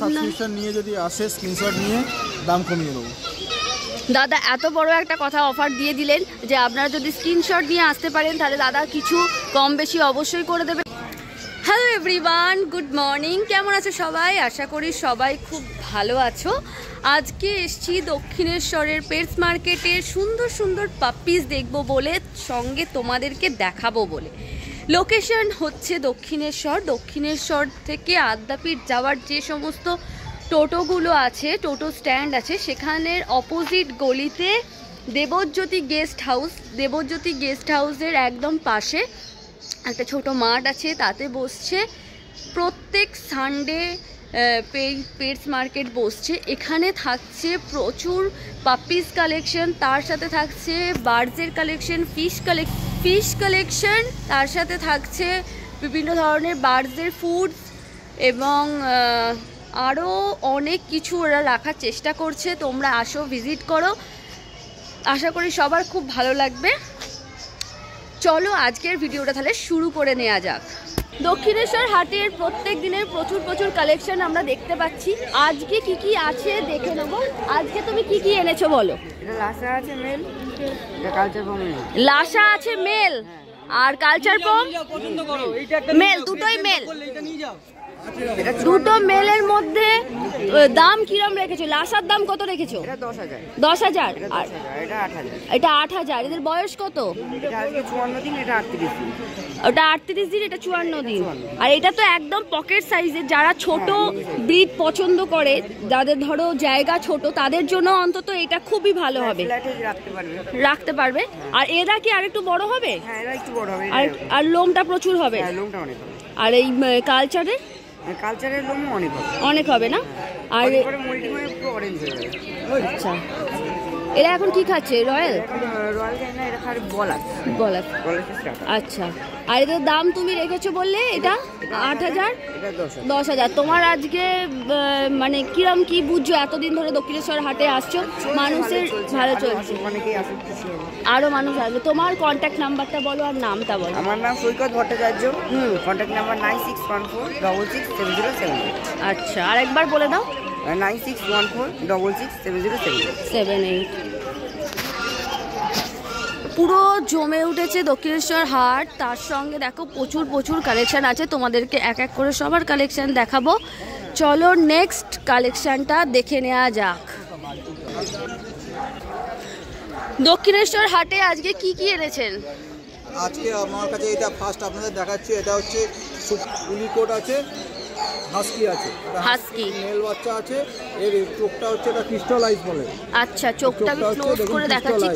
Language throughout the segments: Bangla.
সাবস্ক্রিপশন নিয়ে যদি আসে স্ক্রিনশট নিয়ে দাম কমিয়ে দেবো। দাদা এত বড় একটা কথা অফার দিয়ে দিলেন যে আপনারা যদি স্ক্রিনশট নিয়ে আসতে পারেন তাহলে দাদা কিছু কম বেশি অবশ্যই করে দেবে। Hello everyone, good morning. কেমন আছো সবাই? আশা করি সবাই খুব ভালো আছো। আজকে এসছি দক্ষিণেশ্বরের পেটস মার্কেটের সুন্দর সুন্দর পাপ্পিস দেখবো বলে, সঙ্গে তোমাদেরকে দেখাবো বলে। লোকেশন হচ্ছে দক্ষিণেশ্বর থেকে আদ্যাপীঠ যাওয়ার যে সমস্ত টোটোগুলো আছে, টোটো স্ট্যান্ড আছে, সেখানের অপোজিট গলিতে দেবজ্যোতি গেস্ট হাউসের একদম পাশে একটা ছোট মাঠ আছে, তাতে বসছে প্রত্যেক সানডে পেটস মার্কেট বসছে। এখানে থাকছে প্রচুর পাপ্পিস কালেকশন, তার সাথে থাকছে বার্ডসের কালেকশন, ফিশ কালেকশন, তার সাথে থাকছে বিভিন্ন ধরনের বার্ডসের ফুডস এবং আরও অনেক কিছু ওরা রাখার চেষ্টা করছে। তোমরা আসো, ভিজিট করো, আশা করি সবার খুব ভালো লাগবে। চলো আজকের ভিডিওটা তাহলে শুরু করে নেওয়া যাক। দক্ষিণেশ্বর হাটের প্রত্যেক দিনের প্রচুর কালেকশন আমরা দেখতে পাচ্ছি। আজকে কি কি আছে দেখে নেবো। আজকে তুমি কি কি এনেছো বলো? লাসা আছে মেল, কালচার পম লাসা আছে মেল আর কালচার পম মেল, দুটোই মেল। দুটো মেলের মধ্যে দাম কিরম রেখেছো? লাসার দাম কত রেখেছো? 10,000 আর এটা 8,000। এদের বয়স কত? ওটা 38 দিন, এটা 54 দিন। আর এটা তো একদম পকেট সাইজের। যারা ছোট ব্রিড পছন্দ করে, যাদের ধরো জায়গা ছোট, তাদের জন্য অন্তত এটা খুবই ভালো হবে, রাখতে পারবে। আর এরা কি আরেকটু বড় হবে? আর লোমটা প্রচুর হবে। আর এই কালচারের লোম অনেক হবে না? আর আচ্ছা, এরা এখন কি খাচ্ছে? রয়্যাল বলার। আচ্ছা, আর এদের দাম তুমি রেখেছো বললে এটা 8,000 10,000। তোমার আজকে মানে কিরম কি বুঝছো? এতদিন ধরে দক্ষিণেশ্বর হাটে আসছো, মানুষের ভালো চলছে, আরো মানুষ আসবে। তোমার কন্ট্যাক্ট নাম্বারটা বলো আর নামটা বলো। আমার নাম সৈকত ভট্টাচার্য, কন্ট্যাক্ট নাম্বার 9614667078। আচ্ছা, আর একবার বলে দাও। 9614667078। পুরো জমে উঠেছে দক্ষিণেশ্বর হাট। তার সঙ্গে দেখো প্রচুর কালেকশন আছে, তোমাদেরকে এক এক করে সবার কালেকশন দেখাবো। চলো নেক্সট কালেকশনটা দেখে নেওয়া যাক। দক্ষিণেশ্বর হাটে আজকে কি কি এনেছেন? আজকে আমার কাছে এটা ফার্স্ট আপনাদের দেখাচ্ছি। এটা হচ্ছে উলিকোট আছে, হাস্কি আছে, হাস্কি মেল বাচ্চা আছে। এর চোখটা হচ্ছে এটা ক্রিস্টালাইজ বলে। আচ্ছা, চোখটা আমি ক্লোজ করে দেখাচ্ছি।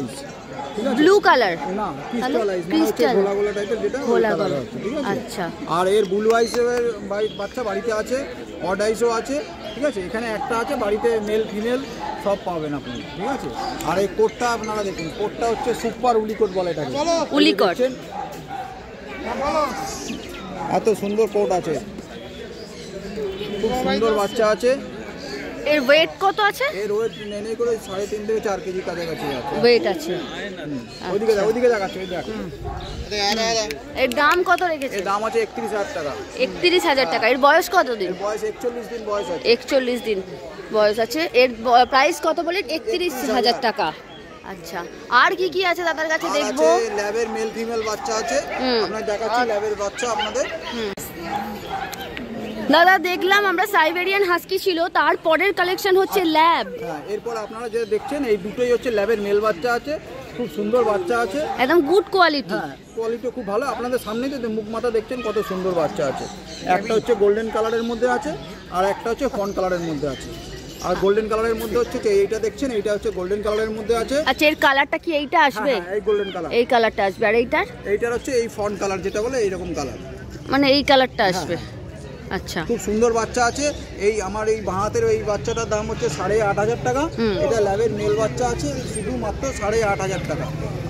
ব্লু কালার না, ক্রিস্টালাইজ মানে হচ্ছে গোলা গোলা টাইপের, যেটা গোলা গোলা আছে, ঠিক আছে? আচ্ছা, আর এর ব্লু আইসের বাচ্চা বাড়িতে আছে, অড আইসও আছে, ঠিক আছে? এখানে একটা আছে, বাড়িতে মেল ফিমেল সব পাবেন আপনি, ঠিক আছে? আর এই কোটটা আপনারা দেখুন, কোটটা হচ্ছে সুপার উলিকোট বলে এটাকে। উলিকোট এত সুন্দর কোট আছে, খুব সুন্দর বাচ্চা আছে। এর ওয়েট কত আছে? এর ওয়েট নেই করে 3.5 থেকে 4 কেজি কাছাকাছি আছে, ওয়েট আছে। ওইদিকে দেখাচ্ছে, ওই দেখ। এর দাম কত রেখেছে? এর দাম আছে 31,000 টাকা। 31,000 টাকা। এর বয়স কত দিন? এর বয়স 41 দিন বয়স আছে। 41 দিন বয়স আছে। এর প্রাইস কত বলেন? 31,000 টাকা। আচ্ছা, আর কি কি আছে দাদার কাছে দেখবো? ল্যাবের মেল ফিমেল বাচ্চা আছে, আপনাদের দেখাচ্ছি ল্যাবের বাচ্চা আপনাদের। দাদা দেখলাম আমরা সাইবেরিয়ান হাস্কি ছিল, তারপরের কালেকশন হচ্ছে ল্যাব। হ্যাঁ, এরপর আপনারা যে দেখছেন এই দুটোই হচ্ছে ল্যাবের মেল বাচ্চা আছে, খুব সুন্দর বাচ্চা আছে, একদম গুড কোয়ালিটি। হ্যাঁ, কোয়ালিটি খুব ভালো। আপনাদের সামনেই তো মুখ মাথা দেখছেন কত সুন্দর বাচ্চা আছে। একটা হচ্ছে গোল্ডেন কালারের মধ্যে আছে, আর একটা হচ্ছে ফন কালারের মধ্যে আছে। আর গোল্ডেন কালারের মধ্যে হচ্ছে এইটা দেখছেন, এইটা হচ্ছে গোল্ডেন কালারের মধ্যে আছে। আচ্ছা, এর কালারটা কি এইটা আসবে? এই গোল্ডেন কালার, এই কালারটা আসবে। আর এইটার হচ্ছে এই ফন কালার যেটা বলে, এইরকম কালার, মানে এই কালারটা আসবে। আচ্ছা, খুব সুন্দর বাচ্চা আছে। এই আমার এই বাহাতের এই বাচ্চাটার দাম হচ্ছে 8,500 টাকা। এটা ল্যাবের মেল বাচ্চা আছে শুধুমাত্র 8,500 টাকা।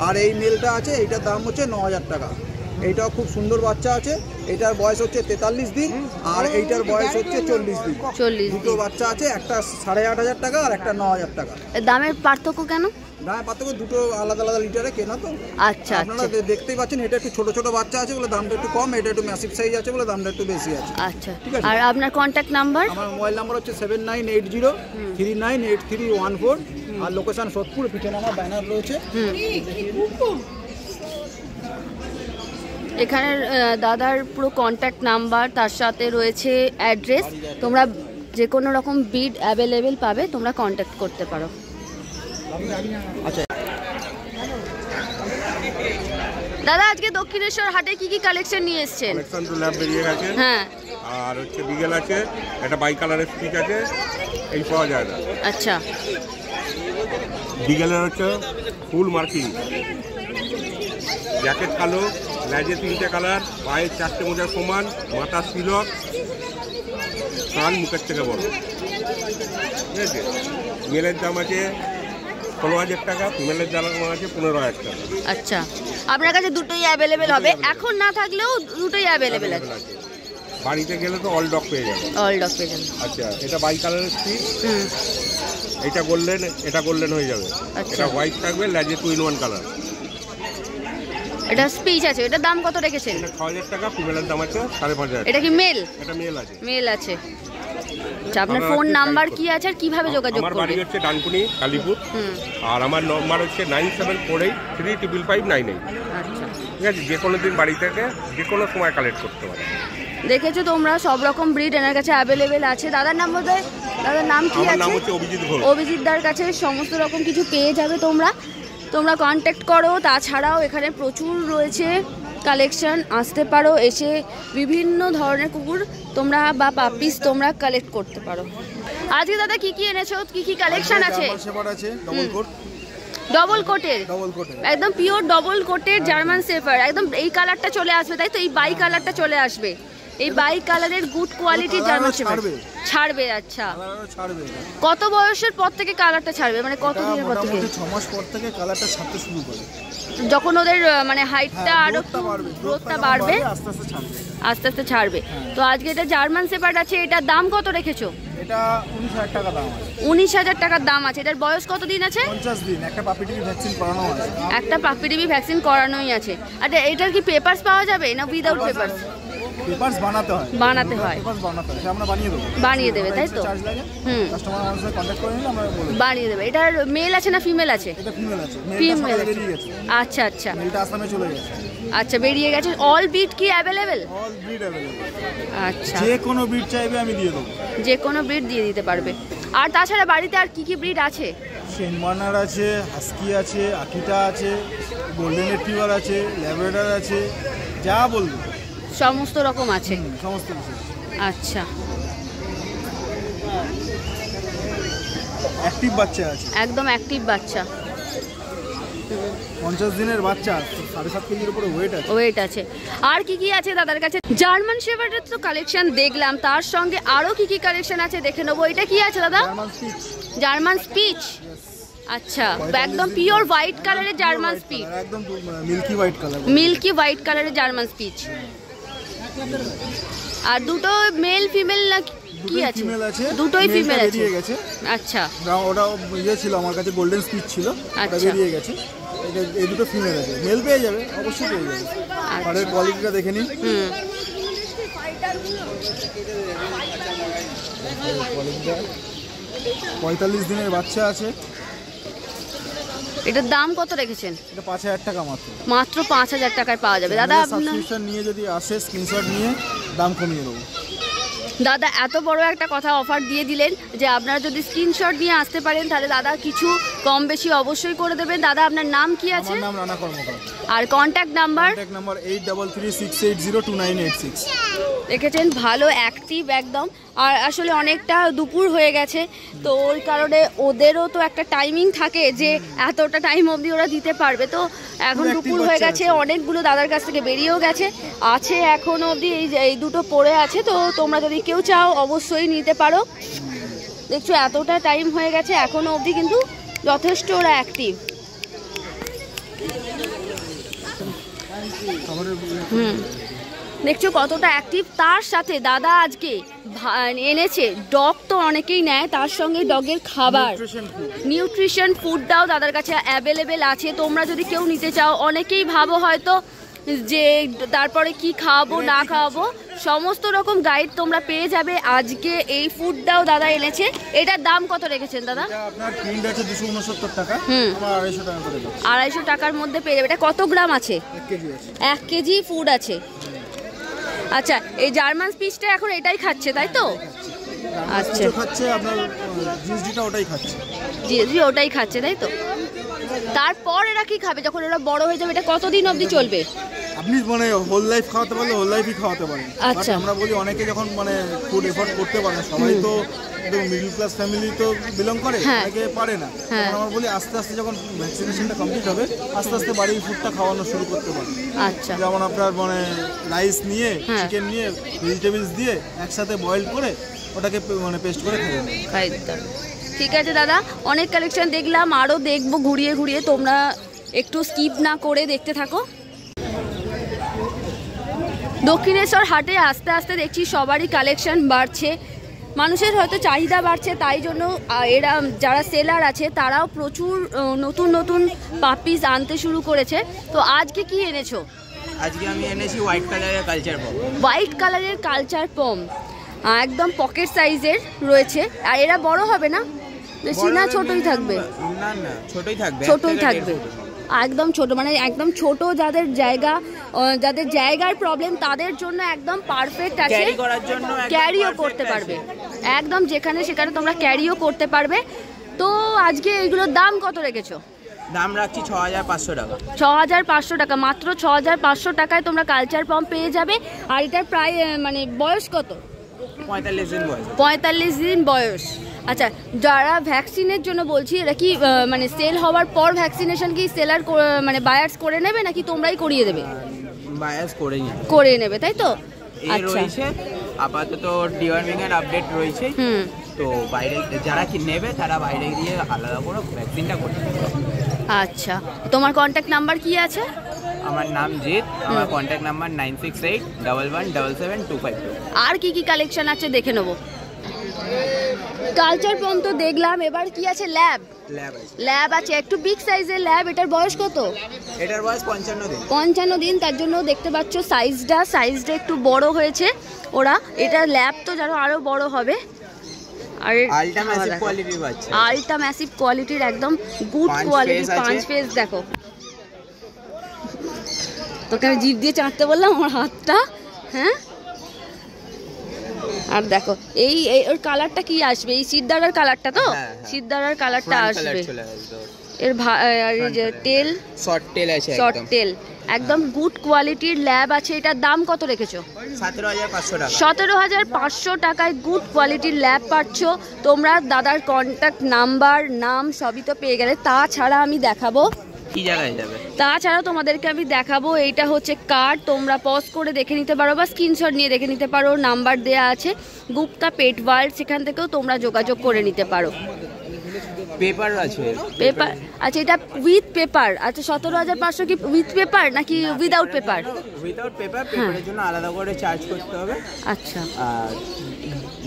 আর এই মেলটা আছে, এইটার দাম হচ্ছে 9,000 টাকা। এইটাও খুব সুন্দর বাচ্চা আছে। এটার বয়স হচ্ছে 43 দিন আর এইটার বয়স হচ্ছে 40 দিন। 40 দুটো বাচ্চা আছে, একটা 8,500 টাকা আর একটা 9,000 টাকা। দামের পার্থক্য কেন? দামের পার্থক্য দুটো আলাদা আলাদা লিটারে কেনা তো। আচ্ছা, আপনারা দেখতেই পাচ্ছেন, এটা একটু ছোট ছোট বাচ্চা আছে বলে দামটা একটু কম, এটা একটু ম্যাসিভ সাইজ আছে বলে দামটা একটু বেশি আছে। আচ্ছা, ঠিক আছে। আর আপনার কন্ট্যাক্ট নাম্বার? আমার মোবাইল নাম্বার হচ্ছে 7980398314 আর লোকেশন সোদপুর, পিছনে আমার ব্যানার রয়েছে। এখানে দাদার পুরো কন্ট্যাক্ট নাম্বার, তার সাথে রয়েছে অ্যাড্রেস। তোমরা যে কোনো রকম বিড অ্যাভেলেবেল পাবে, তোমরা কন্ট্যাক্ট করতে পারো। আচ্ছা দাদা, আজকে দক্ষিণেশ্বর হাটে কি কি কালেকশন নিয়ে এসেছেন? কালেকশন তো ল্যাব বেরিয়ে গেছে। হ্যাঁ, আর হচ্ছে বিগেল আছে, একটা বাই কালারের স্টিক আছে, এই পাওয়া যায় না। আচ্ছা, বিগেলের হচ্ছে ফুল মার্কিং, জ্যাকেট কালো, লেজে 3টে কালার, পায়ের 4টে মোজা সমান, মাথা সিলক, কান মুখের থেকে বড়। ঠিক আছে। মেলের দাম আছে 16,000 টাকা, ফিমেলের দাম আছে 15,000 টাকা। আচ্ছা, আপনার কাছে দুটোই অ্যাভেলেবেল হবে, এখন না থাকলেও দুটোই অ্যাভেলেবেল আছে। বাড়িতে গেলে তো অল ডগ পেয়ে যাবে। অল ডগ পেয়ে যাবেন। আচ্ছা, এটা বাই কালারের স্টিক, এটা গোল্ডেন, এটা গোল্ডেন হয়ে যাবে। আচ্ছা। এটা হোয়াইট থাকবে, লেজে 2-in-1 কালার। এটা স্পিচ আছে, এটার দাম কত রেখেছেন? এটা 6,000 টাকা, ফিমেলের দাম আছে 5,500। এটা কি মেল? এটা মেল আছে। মেল আছে। আচ্ছা, আপনার ফোন নাম্বার কি আছে আর কিভাবে যোগাযোগ আমার করবে? বাড়ি হচ্ছে ডানকুনি, কালীপুর। আর আমার নম্বর হচ্ছে 9748355598। আচ্ছা, ঠিক আছে। যে কোনো দিন বাড়ি থেকে যে কোনো সময় কালেক্ট করতে পারে। দেখেছো তোমরা, সব রকম ব্রিড এনার কাছে অ্যাভেলেবেল আছে। দাদার নাম বোধহয়, দাদার নাম কি আমার নাম আছে? হচ্ছে অভিজিৎ ঘোষ। অভিজিৎ দার কাছে সমস্ত রকম কিছু পেয়ে যাবে তোমরা কন্ট্যাক্ট করো। তাছাড়াও এখানে প্রচুর রয়েছে কালেকশন, আসতে পারো, এসে বিভিন্ন ধরনের কুকুর তোমরা বা পাপিস তোমরা কালেক্ট করতে পারো। আজকে দাদা কি কি এনেছো, কি কি কালেকশন আছে? ডবল কোটের, একদম পিওর ডবল কোটের জার্মান শেফার্ড, একদম এই কালারটা চলে আসবে, তাই তো? এই বাই কালারটা চলে আসবে, এই বাই কালারের গুড কোয়ালিটি জার্মান শেফার্ড ছাড়বে। আচ্ছা, কত বয়সের পর থেকে কালারটা ছাড়বে, মানে কত দিনের পর থেকে? 6 মাস পর থেকে কালারটা ছাড়তে শুরু করে, যখন ওদের মানে হাইটটা আরো গ্রোথটা বাড়বে, আস্তে আস্তে ছাড়বে। তো আজকে এটা জার্মান শেফার্ড আছে, এটার দাম কত রেখেছো? এটা 19,000 টাকা দাম আছে। 19,000 টাকার দাম আছে। এটার বয়স কত দিন আছে? 50 দিন। একটা পাপি টিভি ভ্যাকসিন করানো আছে। একটা পাপি টিভি ভ্যাকসিন করানোই আছে। আচ্ছা, এটার কি পেপারস পাওয়া যাবে না উইদাউট পেপারস? পেপারস বানাতে হয়। পেপারস বানাতে হয়, আমরা বানিয়ে দেব। বানিয়ে দেবে, তাই তো? চার্জ লাগে। কাস্টমার আমাদের সাথে কন্টাক্ট করে নিলে আমরা বলে দেব। বানিয়ে দেবে। এটার মেল আছে না ফিমেল আছে? এটা ফিমেল আছে। ফিমেল বেরিয়ে গেছে। আচ্ছা আচ্ছা, মেলটা আসামে চলে গেছে। আচ্ছা, বেরিয়ে গেছে। অল ব্রিড কি অ্যাভেলেবেল? All breed available. আচ্ছা, যে কোনো ব্রিড চাইবে আমি দিয়ে দেব। যে কোনো ব্রিড দিয়ে দিতে পারবে। আর তাছাড়া বাড়িতে আর কি কি ব্রিড আছে? সেনবার্নার আছে, হাস্কি আছে, আকিটা আছে, গোল্ডেন রিট্রিভার আছে, ল্যাব্রাডর আছে, যা বলবে সমস্ত রকম আছে। সমস্ত কিছু। আচ্ছা, অ্যাক্টিভ বাচ্চা আছে, একদম অ্যাক্টিভ বাচ্চা। 50 দিনের বাচ্চা, 7.5 কেজির উপরে ওয়েট আছে। আর কি কি আছে দাদার কাছে? জার্মান শেফার্ডের তো কালেকশন দেখলাম, তার সঙ্গে আরো কি কি কালেকশন আছে দেখে নেবো। এটা কি আছে দাদা? German spitz. আচ্ছা, একদম পিওর হোয়াইট কালারের জার্মান স্পিচ, একদম milky white colour. Milky white কালারের জার্মান স্পিচ। আর দুটো মেল ফিমেল না কি আছে? দুটোই ফিমেল আছে। আচ্ছা, ওটা ইয়ে ছিল আমার কাছে, গোল্ডেন স্পিচ ছিল, ওটা বেরিয়ে গেছে। এই দুটো ফিমেল আছে, মেল পেয়ে যাবে, অবশ্যই পেয়ে যাবে। আর এর কোয়ালিটিটা দেখে নিন। 45 দিনের বাচ্চা আছে। এটার দাম কত রেখেছেন? এটা 5,000 টাকা মাত্র। মাত্র 5,000 টাকায় পাওয়া যাবে। দাদা, সাবস্ক্রিপশন নিয়ে যদি আসে, স্ক্রিনশট নিয়ে দাম কমিয়ে দেবো। দাদা এত বড় একটা কথা অফার দিয়ে দিলেন যে আপনারা যদি স্ক্রিনশট নিয়ে আসতে পারেন তাহলে দাদা কিছু কম বেশি অবশ্যই করে দেবেন। দাদা, আপনার নাম কি আছে? আমার নাম রানা কর্মকার। আর কন্ট্যাক্ট নাম্বার? 8336802986। দেখেছেন, ভালো অ্যাক্টিভ একদম। আর আসলে অনেকটা দুপুর হয়ে গেছে, তো ওই কারণে ওদেরও তো একটা টাইমিং থাকে যে এতটা টাইম অবধি ওরা দিতে পারবে। তো এখন দুপুর হয়ে গেছে, অনেকগুলো দাদার কাছ থেকে বেরিয়েও গেছে, আছে এখনও অবধি এই দুটো পড়ে আছে। তো তোমরা যদি কেউ চাও অবশ্যই নিতে পারো। দেখছো এতটা টাইম হয়ে গেছে, এখনও অবধি কিন্তু যথেষ্ট ওরা অ্যাক্টিভ। দেখছো কতটা অ্যাক্টিভ। তার সাথে দাদা আজকে এনেছে ডগ, তো অনেকেই নেয়, তার সঙ্গে ডগের খাবার নিউট্রিশন ফুডটাও দাদার কাছে অ্যাভেলেবেল আছে। তোমরা যদি কেউ নিতে চাও, অনেকেই ভাবো হয়তো যে তারপরে কি খাওয়াবো না খাওয়াবো, সমস্ত রকম গাইড তোমরা পেয়ে যাবে। আজকে এই ফুডটাও দাদা এনেছে। এটার দাম কত রেখেছেন দাদা? আপনার প্রিন্ট আছে 269 টাকা, আমার 250 টাকা করে দাও। 250 টাকার মধ্যে পেয়ে যাবে। এটা কত গ্রাম আছে? 1 কেজি আছে। 1 কেজি ফুড আছে। আচ্ছা, এই জার্মান স্পিচটা এখন এটাই খাচ্ছে তাই তো? আচ্ছা, খাচ্ছে আপনার জিএসডিটা ওটাই খাচ্ছে। জিএসডি ওটাই খাচ্ছে তাই তো? তারপর এরা কি খাবে যখন এরা বড় হয়ে যাবে? এটা কতদিন অবধি চলবে? আপনি মানে হোল লাইফ খাওয়াতে পারলে হোল লাইফই খাওয়াতে পারেন। আচ্ছা, আমরা বলি অনেকে যখন মানে ফুড এফোর্ড করতে পারে, সবাই তো মিডল ক্লাস ফ্যামিলি তো বিলং করে, অনেকে পারে না। আমরা বলি আস্তে আস্তে যখন ভ্যাকসিনেশনটা কমপ্লিট হবে, আস্তে আস্তে বাড়ির ফুডটা খাওয়ানো শুরু করতে পারে। আচ্ছা, যেমন আপনার মানে রাইস নিয়ে, চিকেন নিয়ে, ভেজিটেবলস দিয়ে একসাথে বয়েল করে ওটাকে মানে পেস্ট করে খাই দিতে হবে। ঠিক আছে দাদা, অনেক কালেকশন দেখলাম, আরও দেখবো ঘুরিয়ে ঘুরিয়ে, তোমরা একটু স্কিপ না করে দেখতে থাকো। দক্ষিণেশ্বর হাটে আস্তে আস্তে দেখছি সবারই কালেকশন বাড়ছে, মানুষের হয়তো চাহিদা বাড়ছে, তাই জন্য এরা যারা সেলার আছে তারাও প্রচুর নতুন নতুন পাপিস আনতে শুরু করেছে। তো আজকে কি এনেছো? আজকে আমি এনেছি হোয়াইট কালারের কালচার পম। হোয়াইট কালারের কালচার পম, একদম পকেট সাইজের রয়েছে। আর এরা বড় হবে না বেশি, না ছোটই থাকবে? না না, ছোটই থাকবে। ছোটই থাকবে, একদম ছোট, মানে একদম ছোট। যাদের জায়গার প্রবলেম তাদের জন্য একদম পারফেক্ট আছে, ক্যারি করার জন্য, ক্যারিও করতে পারবে একদম, যেখানে সেখানে তোমরা ক্যারিও করতে পারবে। তো আজকে এগুলোর দাম কত রেখেছো? দাম রাখছি 6500 টাকা। 6500 টাকা, মাত্র 6500 টাকায় তোমরা কালচার পম পেয়ে যাবে। আর এটার প্রায় মানে বয়স কত? 45 দিন বয়স। 45 দিন বয়স। আচ্ছা, যারা ভ্যাকসিনের জন্য বলছি, এরা কি মানে সেল হওয়ার পর ভ্যাকসিনেশন কি সেলার মানে বায়ার্স করে নেবে নাকি তোমরাই করিয়ে দেবে? বায়ার্স করে নেবে তাই তো? আচ্ছা, রয়েছে আপাতত ডিওয়ার্মিং এর আপডেট রয়েছে। তো বাইরে যারা কি নেবে তারা বাইরে গিয়ে আলাদা করে ভ্যাকসিনটা করতে পারবে। আচ্ছা, তোমার কন্ট্যাক্ট নাম্বার কি আছে? আমার নাম জিৎ, আমার কন্ট্যাক্ট নাম্বার 9681177252। আর কি কি কালেকশন আছে দেখে নেবো। কালচার পম তো দেখলাম, এবার কি আছে? ল্যাব আছে, একটু বিগ সাইজের ল্যাব। এটার বয়স কত? এটার বয়স 55 দিন। 55 দিন, তার জন্য দেখতে পাচ্ছ সাইজটা একটু বড় হয়েছে ওরা। এটা ল্যাব তো যেন আরো বড় হবে। আর আলট্রা ম্যাসিভ কোয়ালিটির বাচ্চা, আলট্রা ম্যাসিভ কোয়ালিটির, একদম গুড কোয়ালিটির পাঁচ ফেস। দেখো, তোকে আমি জিভ দিয়ে চাটতে বললাম আমার হাতটা। হ্যাঁ, আর দেখো এই ওর কালারটা কি আসবে? এই সিদ্দারার কালারটা তো? সিদ্দারার কালারটা আসবে। এর টেল শর্ট টেল আছে, শর্ট টেল, একদম গুড কোয়ালিটির ল্যাব আছে। এটার দাম কত রেখেছো? 17500 টাকা। 17500 টাকায় গুড কোয়ালিটির ল্যাব পাচ্ছ তোমরা। দাদার কন্ট্যাক্ট নাম্বার, নাম সবই তো পেয়ে গেলে। তাছাড়া আমি দেখাবো, কি জায়গায় যাবে, তাছাড়াও তোমাদেরকে আমি দেখাবো। এইটা হচ্ছে কার্ড, তোমরা পজ করে দেখে নিতে পারো বা স্ক্রিনশট নিয়ে দেখে নিতে পারো। নাম্বার দেয়া আছে গুপ্তা পেট ওয়ার্ল্ড, সেখান থেকেও তোমরা যোগাযোগ করে নিতে পারো। পেপার আছে, পেপার আচ্ছা, এটা উইথ পেপার। আচ্ছা, 17500 কি উইথ পেপার নাকি উইদাউট পেপার? Without paper. পেপারের জন্য আলাদা করে চার্জ করতে হবে। আচ্ছা, আর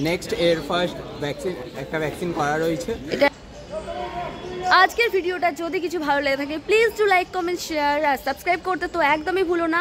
নেক্সট এর ফার্স্ট ভ্যাকসিন, একটা ভ্যাকসিন করা রয়েছে। এটা আজকের ভিডিওটা যদি কিছু ভালো লেগে থাকে please do like, comment, share আর সাবস্ক্রাইব করতে তো একদমই ভুলো না।